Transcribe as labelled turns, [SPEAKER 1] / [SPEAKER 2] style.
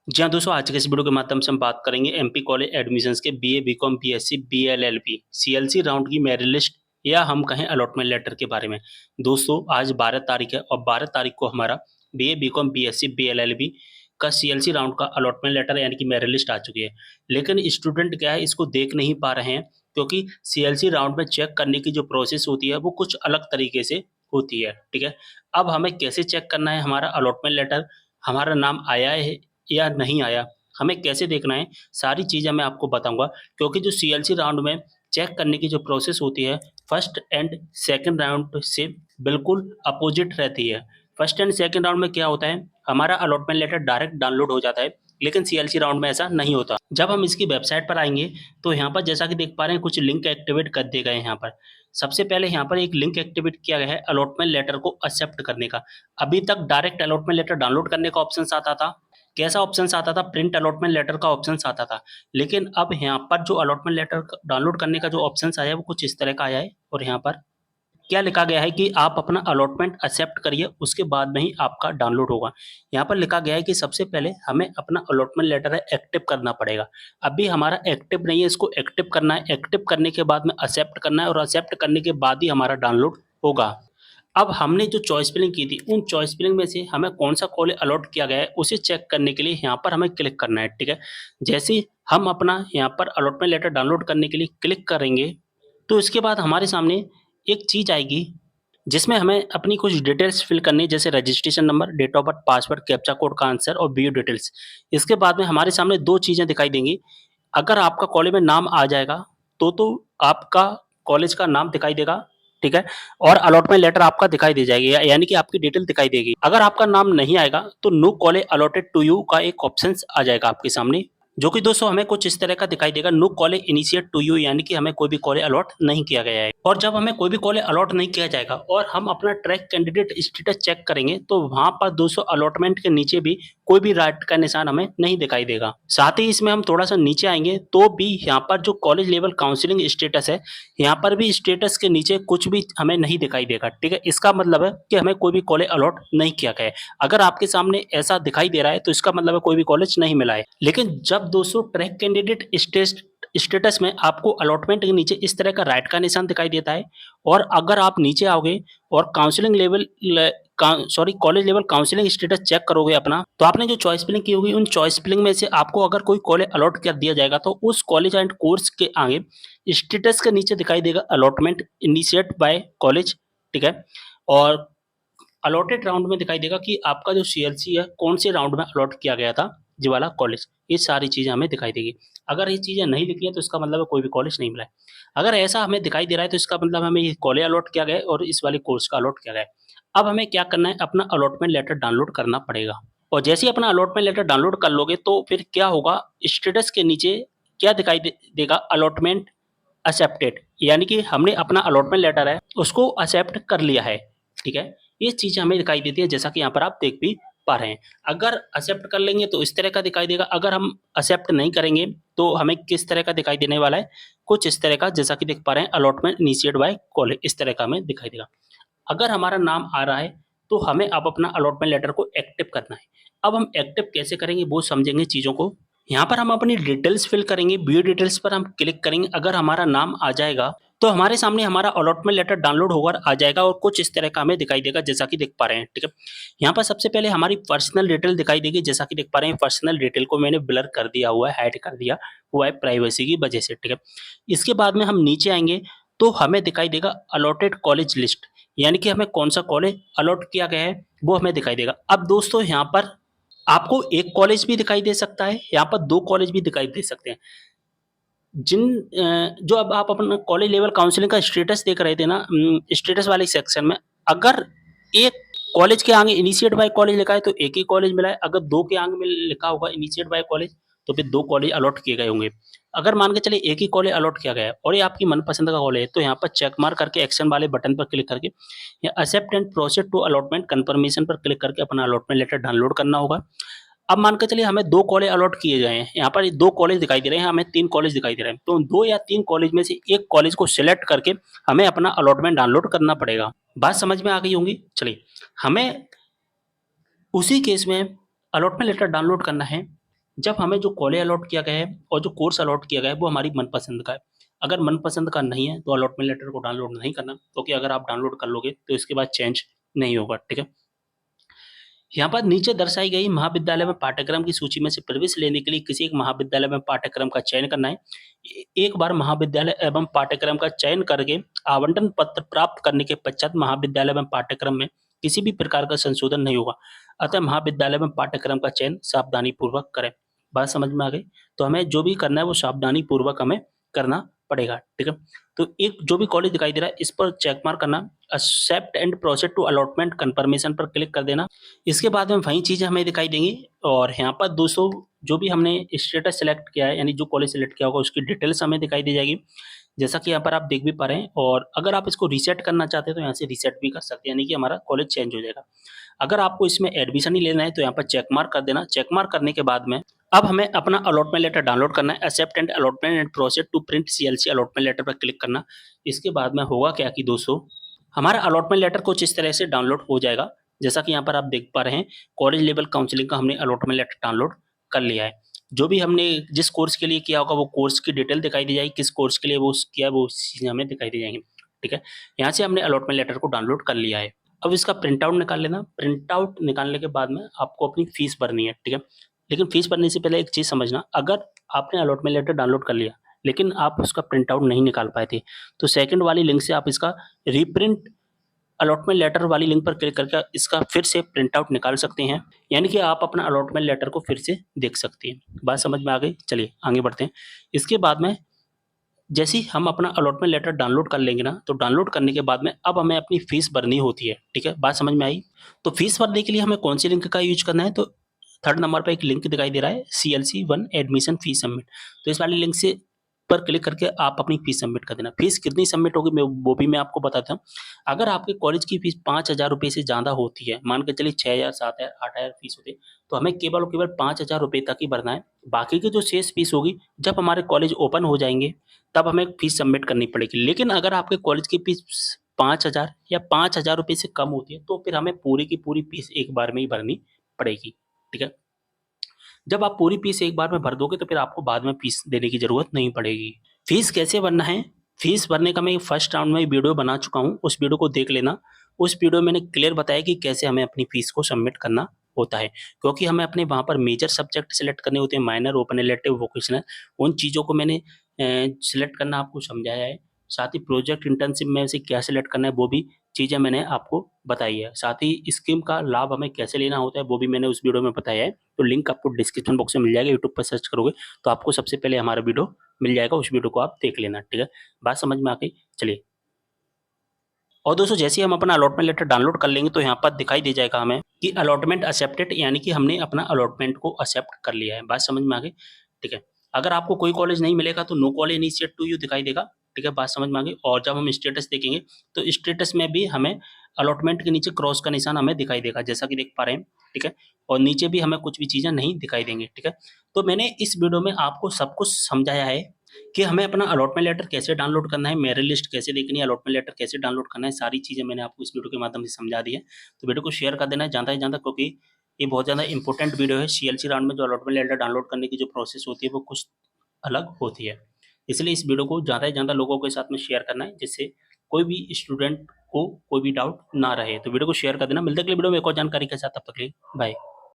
[SPEAKER 1] जी हाँ दोस्तों, आज के इस वीडियो के माध्यम से हम बात करेंगे एमपी कॉलेज एडमिशन्स के BA, BCom, BSc, BLLB, CLC round की मेरिट लिस्ट या हम कहें अलॉटमेंट लेटर के बारे में। दोस्तों आज 12 तारीख है और 12 तारीख को हमारा बीए, बीकॉम, बीएससी, बीएलएलबी का सीएलसी राउंड का अलॉटमेंट लेटर यानी कि मेरिट लिस्ट आ चुकी है। लेकिन स्टूडेंट क्या है, इसको देख नहीं पा रहे हैं क्योंकि सीएलसी राउंड में चेक करने की जो प्रोसेस होती है वो कुछ अलग तरीके से होती है, ठीक है। अब हमें कैसे चेक करना है हमारा अलॉटमेंट लेटर, हमारा नाम आया है या नहीं आया, हमें कैसे देखना है, सारी चीज़ें मैं आपको बताऊँगा। क्योंकि जो सीएलसी राउंड में चेक करने की जो प्रोसेस होती है, फर्स्ट एंड सेकंड राउंड से बिल्कुल अपोज़िट रहती है। फर्स्ट एंड सेकंड राउंड में क्या होता है, हमारा अलॉटमेंट लेटर डायरेक्ट डाउनलोड हो जाता है, लेकिन सीएलसी राउंड में ऐसा नहीं होता। जब हम इसकी वेबसाइट पर आएँगे, तो यहाँ पर जैसा कि देख पा रहे हैं कुछ लिंक एक्टिवेट कर दिए गए हैं यहाँ पर। सबसे पहले यहाँ पर एक लिंक एक्टिवेट किया गया है अलॉटमेंट लेटर को एक्सेप्ट करने का। अभी तक डायरेक्ट अलॉटमेंट लेटर डाउनलोड करने का ऑप्शंस आता था। कैसा ऑप्शंस आता था? प्रिंट अलॉटमेंट लेटर का ऑप्शंस आता था। लेकिन अब यहाँ पर जो अलॉटमेंट लेटर डाउनलोड करने का जो ऑप्शंस आया है वो कुछ इस तरह का आया है और यहाँ पर क्या लिखा गया है कि आप अपना अलॉटमेंट एक्सेप्ट करिए, उसके बाद में ही आपका डाउनलोड होगा। यहाँ पर लिखा गया है कि सबसे पहले हमें अपना अलॉटमेंट लेटर है एक्टिव करना पड़ेगा। अभी हमारा एक्टिव नहीं है, इसको एक्टिव करना है। एक्टिव करने के बाद में एक्सेप्ट करना है और एक्सेप्ट करने के बाद ही हमारा डाउनलोड होगा। अब हमने जो चॉइस फिलिंग की थी, उन चॉइस फिलिंग में से हमें कौन-सा कॉलेज अलॉट किया गया है, उसे चेक करने के लिए यहाँ पर हमें क्लिक करना है, ठीक है? जैसे ही हम अपना यहाँ पर अलॉटमेंट लेटर डाउनलोड करने के लिए क्लिक करेंगे, तो इसके बाद हमारे सामने एक चीज़ आएगी, जिसमें हमें अपनी कुछ डिटेल्स फिल करनी है, जैसे registration number, date of birth, password, captcha code का आंसर और व्यू डिटेल्स। इसके बाद में हमारे सामने 2 चीज़ें दिखाई देंगी। अगर आपका कॉलेज में नाम आ जाएगा, तो आपका कॉलेज का नाम दिखाई देगा, ठीक है? और अलॉटमेंट लेटर आपका दिखाई दे जाएगी यानी कि आपकी डिटेल दिखाई देगी। अगर आपका नाम नहीं आएगा, तो no college allotted to you का एक ऑप्शंस आ जाएगा आपके सामने, जो कि दोस्तों हमें कुछ इस तरह का दिखाई देगा, no college initiate to you यानी कि हमें कोई भी कॉलेज अलॉट नहीं किया गया है। और जब हमें कोई भी कॉलेज अलॉट नहीं किया जाएगा और हम अपना ट्रैक कैंडिडेट स्टेटस चेक करेंगे, तो वहाँ पर दोस्तों अलॉटमेंट के नीचे भी कोई भी राइट का निशान हमें नहीं दिखाई देगा। साथ ही इसमें हम थोड़ा-सा नीचे आएँगे, तो भी यहाँ पर जो कॉलेज लेवल काउंसलिंग स्टेटस है, यहाँ पर भी स्टेटस के नीचे कुछ भी हमें नहीं दिखाई देगा, ठीक है? इसका मतलब है कि हमें कोई भी कॉलेज अलॉट नहीं किया गया है। अगर आपके सामने ऐसा दिखाई दे रहा है, तो इसका मतलब है कोई भी कॉलेज नहीं मिला है। लेकिन जब दोस्तों ट्रैक कैंडिडेट स्टेटस में आपको अलॉटमेंट के नीचे इस तरह का राइट का निशान दिखाई देता है और अगर आप नीचे आओगे और counselling level college level counselling status check करोगे अपना, तो आपने जो चॉइस फिलिंग की होगी, उन चॉइस फिलिंग में से आपको अगर कोई कॉलेज अलॉट कर दिया जाएगा, तो उस कॉलेज एंड कोर्स के आगे स्टेटस के नीचे दिखाई देगा अलॉटमेंट इनिशिएट बाय कॉलेज, ठीक है? और अलॉटेड राउंड में दिखाई देगा कि आपका जो सीएलसी है, कौन से राउंड में अलॉट किया गया था, ये वाला कॉलेज। ये सारी चीज़ें हमें दिखाई देगी। अगर ये चीज़ें नहीं लिखी हैं, तो इसका मतलब है कोई भी कॉलेज नहीं मिला है। अगर ऐसा हमें दिखाई दे रहा है, तो इसका मतलब हमें ये कॉलेज अलॉट किया गया है और इस वाले कोर्स का अलॉट किया गया है। अब हमें क्या करना है, अपना अलॉटमेंट लेटर डाउनलोड करना पड़ेगा और जैसे ही अपना अलॉटमेंट लेटर डाउनलोड कर लोगे, तो फिर क्या होगा, स्टेटस के नीचे क्या दिखाई देगा, अलॉटमेंट एक्सेप्टेड यानी कि हमने अपना अलॉटमेंट लेटर है, उसको एक्सेप्ट कर लिया है, ठीक है? ये चीज़ हमें दिखाई देती है जैसा कि यहाँ पर आप देख भी पा रहे हैं। अगर एक्सेप्ट कर लेंगे तो इस तरह का दिखाई देगा, अगर हम एक्सेप्ट नहीं करेंगे तो हमें किस तरह का दिखाई देने वाला है, कुछ इस तरह का जैसा कि देख पा रहे हैं, अलॉटमेंट इनिशिएट बाय कॉलेज इस तरह का हमें दिखाई देगा। अगर हमारा नाम आ रहा है, तो हमें अब अपना अलॉटमेंट लेटर को एक्टिव करना है। अब हम एक्टिव कैसे करेंगे वो समझेंगे चीज़ों को। यहाँ पर हम अपनी डिटेल्स फिल करेंगे, व्यू डिटेल्स पर हम क्लिक करेंगे, अगर हमारा नाम आ जाएगा, तो हमारे सामने हमारा अलॉटमेंट लेटर डाउनलोड होकर आ जाएगा और कुछ इस तरह का हमें दिखाई देगा जैसा कि देख पा रहे हैं, ठीक है? यहाँ पर सबसे पहले हमारी पर्सनल डिटेल दिखाई देगी, जैसा कि देख पा रहे हैं पर्सनल डिटेल को मैंने ब्लर कर दिया हुआ है, हाइड कर दिया हुआ है प्राइवेसी की वजह से, ठीक है? इसके बाद में हम नीचे आएँगे, तो हमें दिखाई देगा अलॉटेड कॉलेज लिस्ट यानी कि हमें कौन-सा कॉलेज अलॉट किया गया है, वो हमें दिखाई देगा। अब दोस्तों यहाँ पर आपको 1 कॉलेज भी दिखाई दे सकता है, यहाँ पर 2 कॉलेज भी दिखाई दे सकते हैं। जो अब आप अपना कॉलेज लेवल काउंसलिंग का स्टेटस देख रहे थे ना, स्टेटस वाले सेक्शन में, अगर एक कॉलेज के आगे इनिशिएट बाय कॉलेज लिखा है, तो एक ही कॉलेज मिला है, अगर 2 के आगे में लिखा होगा इनिशिएट बाय कॉलेज, तो फिर 2 कॉलेज अलॉट किए गए होंगे। अगर मान के चलिए एक ही कॉलेज अलॉट किया गया है और ये आपकी मनपसंद का कॉलेज है, तो यहाँ पर चेक मार्क करके एक्शन वाले बटन पर क्लिक करके या accept and proceed to allotment confirmation पर क्लिक करके अपना अलॉटमेंट लेटर डाउनलोड करना होगा। अब मान के चलिए हमें 2 कॉलेज अलॉट किए गए हैं, यहाँ पर 2 कॉलेज दिखाई दे रहे हैं, हमें 3 कॉलेज दिखाई दे रहे हैं, तो 2 या 3 कॉलेज में से एक कॉलेज को सिलेक्ट करके हमें अपना अलॉटमेंट डाउनलोड करना पड़ेगा। बात समझ में आ गई होंगी? चलिए, हमें उसी केस में अलॉटमेंट लेटर डाउनलोड करना है, जब हमें जो कॉलेज अलॉट किया गया है और जो कोर्स अलॉट किया गया है वो हमारी मनपसंद का है। अगर मनपसंद का नहीं है तो अलॉटमेंट लेटर को डाउनलोड नहीं करना, क्योंकि अगर आप डाउनलोड कर लोगे तो इसके बाद चेंज नहीं होगा, ठीक है। यहाँ पर नीचे दर्शाई गई महाविद्यालय में पाठ्यक्रम की सूची में से प्रवेश लेने के लिए किसी एक महाविद्यालय में पाठ्यक्रम का चयन करना है। एक बार महाविद्यालय एवं पाठ्यक्रम का चयन करके आवंटन पत्र प्राप्त करने के पश्चात महाविद्यालय में पाठ्यक्रम में किसी भी प्रकार का संशोधन नहीं होगा। अतः महाविद्यालय में पाठ्यक्रम का चयन सावधानी पूर्वक करें। बात समझ में आ गई? तो हमें जो भी करना है वो सावधानी पूर्वक हमें करना पड़ेगा, ठीक है। तो एक जो भी कॉलेज दिखाई दे रहा है इस पर चेक मार्क करना, accept and proceed to allotment confirmation पर क्लिक कर देना। इसके बाद में वही चीज़ें हमें दिखाई देंगी और यहाँ पर दोस्तों जो भी हमने स्टेटस सेलेक्ट किया है, यानी जो कॉलेज सेलेक्ट किया होगा उसकी डिटेल्स हमें दिखाई दी जाएगी, जैसा कि यहाँ पर आप देख भी पा रहे हैं। और अगर आप इसको रीसेट करना चाहते हैं तो यहाँ से रीसेट भी कर सकते हैं, यानी कि हमारा कॉलेज चेंज हो जाएगा। अगर आपको इसमें एडमिशन ही लेना है तो यहाँ पर चेक मार्क कर देना। चेक मार्क करने के बाद में अब हमें अपना अलॉटमेंट लेटर डाउनलोड करना है। Accept and allotment and proceed to print CLC allotment letter पर क्लिक करना। इसके बाद में होगा क्या कि दोस्तों हमारा अलॉटमेंट लेटर कुछ इस तरह से डाउनलोड हो जाएगा, जैसा कि यहाँ पर आप देख पा रहे हैं। कॉलेज लेवल काउंसलिंग का हमने अलॉटमेंट लेटर डाउनलोड कर लिया है। जो भी हमने जिस कोर्स के लिए किया होगा वो कोर्स की डिटेल दिखाई दी जाएगी, किस कोर्स के लिए वो किया है वो चीज़ें हमें दिखाई दी जाएंगी, ठीक है। यहाँ से हमने अलॉटमेंट लेटर को डाउनलोड कर लिया है। अब इसका प्रिंट आउट निकाल लेना। प्रिंट आउट निकालने के बाद में आपको अपनी फीस भरनी है, ठीक है। लेकिन फीस भरने से पहले एक चीज़ समझना, अगर आपने अलॉटमेंट लेटर डाउनलोड कर लिया लेकिन आप उसका प्रिंट आउट नहीं निकाल पाए थे, तो सेकंड वाली लिंक से आप इसका रीप्रिंट अलॉटमेंट लेटर वाली लिंक पर क्लिक करके इसका फिर से प्रिंट आउट निकाल सकते हैं, यानी कि आप अपना अलॉटमेंट लेटर को फिर से देख सकते हैं। बात समझ में आ गई? चलिए आगे बढ़ते हैं। इसके बाद में जैसे ही हम अपना अलॉटमेंट लेटर डाउनलोड कर लेंगे ना, तो डाउनलोड करने के बाद में अब हमें अपनी फीस भरनी होती है, ठीक है। बात समझ में आई? तो फीस भरने के लिए हमें कौन सी लिंक का यूज करना है, तो थर्ड नंबर पे एक लिंक दिखाई दे रहा है, CLC 1 एडमिशन फीस सबमिट। तो इस वाली लिंक से पर क्लिक करके आप अपनी फीस सबमिट कर देना। फीस कितनी सबमिट होगी वो भी मैं आपको बताता हूँ। अगर आपके कॉलेज की फीस 5,000 रुपये से ज़्यादा होती है, मान के चलिए 6,000, 7,000, 8,000 फीस होती है, तो हमें केवल और केवल 5,000 रुपये तक ही भरना है। बाकी की जो शेष फीस होगी जब हमारे कॉलेज ओपन हो जाएंगे तब हमें फीस सबमिट करनी पड़ेगी। लेकिन अगर आपके कॉलेज की फीस 5,000 या 5,000 रुपये से कम होती है तो फिर हमें पूरी की पूरी फीस एक बार में ही भरनी पड़ेगी, ठीक है। जब आप पूरी फीस एक बार में भर दोगे तो फिर आपको बाद में फीस देने की ज़रूरत नहीं पड़ेगी। फीस कैसे भरना है? फीस भरने का मैं फर्स्ट राउंड में वीडियो बना चुका हूँ, उस वीडियो को देख लेना। उस वीडियो में मैंने क्लियर बताया कि कैसे हमें अपनी फीस को सबमिट करना होता है, क्योंकि हमें अपने वहाँ पर मेजर सब्जेक्ट सेलेक्ट करने होते हैं, माइनर, ओपन इलेक्टिव, वोकेशनल। उन चीज़ों को मैंने सेलेक्ट करना आपको समझाया है। साथ ही प्रोजेक्ट इंटर्नशिप में से क्या सेलेक्ट करना है वो भी चीज़ें मैंने आपको बताई है। साथ ही स्कीम का लाभ हमें कैसे लेना होता है वो भी मैंने उस वीडियो में बताया है। तो लिंक आपको डिस्क्रिप्शन बॉक्स में मिल जाएगा, यूट्यूब पर सर्च करोगे तो आपको सबसे पहले हमारा वीडियो मिल जाएगा, उस वीडियो को आप देख लेना, ठीक है। बात समझ में आ गई? चलिए। और दोस्तों जैसे ही हम अपना अलॉटमेंट लेटर डाउनलोड कर लेंगे तो यहाँ पर दिखाई दे जाएगा हमें कि अलॉटमेंट एक्सेप्टेड, यानी कि हमने अपना अलॉटमेंट को एक्सेप्ट कर लिया है। बात समझ में आ गई? ठीक है। अगर आपको कोई कॉलेज नहीं मिलेगा तो no college initiate to you दिखाई देगा, ठीक है। बात समझ में आ गई? और जब हम स्टेटस देखेंगे तो स्टेटस में भी हमें अलॉटमेंट के नीचे क्रॉस का निशान हमें दिखाई देगा, जैसा कि देख पा रहे हैं, ठीक है। और नीचे भी हमें कुछ भी चीज़ें नहीं दिखाई देंगी, ठीक है। तो मैंने इस वीडियो में आपको सब कुछ समझाया है कि हमें अपना अलॉटमेंट लेटर कैसे डाउनलोड करना है, मेरिट लिस्ट कैसे देखनी है, अलॉटमेंट लेटर कैसे डाउनलोड करना है, सारी चीज़ें मैंने आपको इस वीडियो के माध्यम से समझा दी है। तो वीडियो को शेयर कर देना है ज़्यादा से ज़्यादा, क्योंकि ये बहुत ज़्यादा इंपॉर्टेंट वीडियो है। CLC राउंड में जो अलॉटमेंट लेटर डाउनलोड करने की जो प्रोसेस होती है वो कुछ अलग होती है। इसलिए इस वीडियो को ज़्यादा से ज़्यादा लोगों के साथ में शेयर करना है, जिससे कोई भी स्टूडेंट को कोई भी डाउट ना रहे। तो वीडियो को शेयर कर देना। मिलते हैं अगले वीडियो में एक और जानकारी के साथ, तब तक के लिए बाय।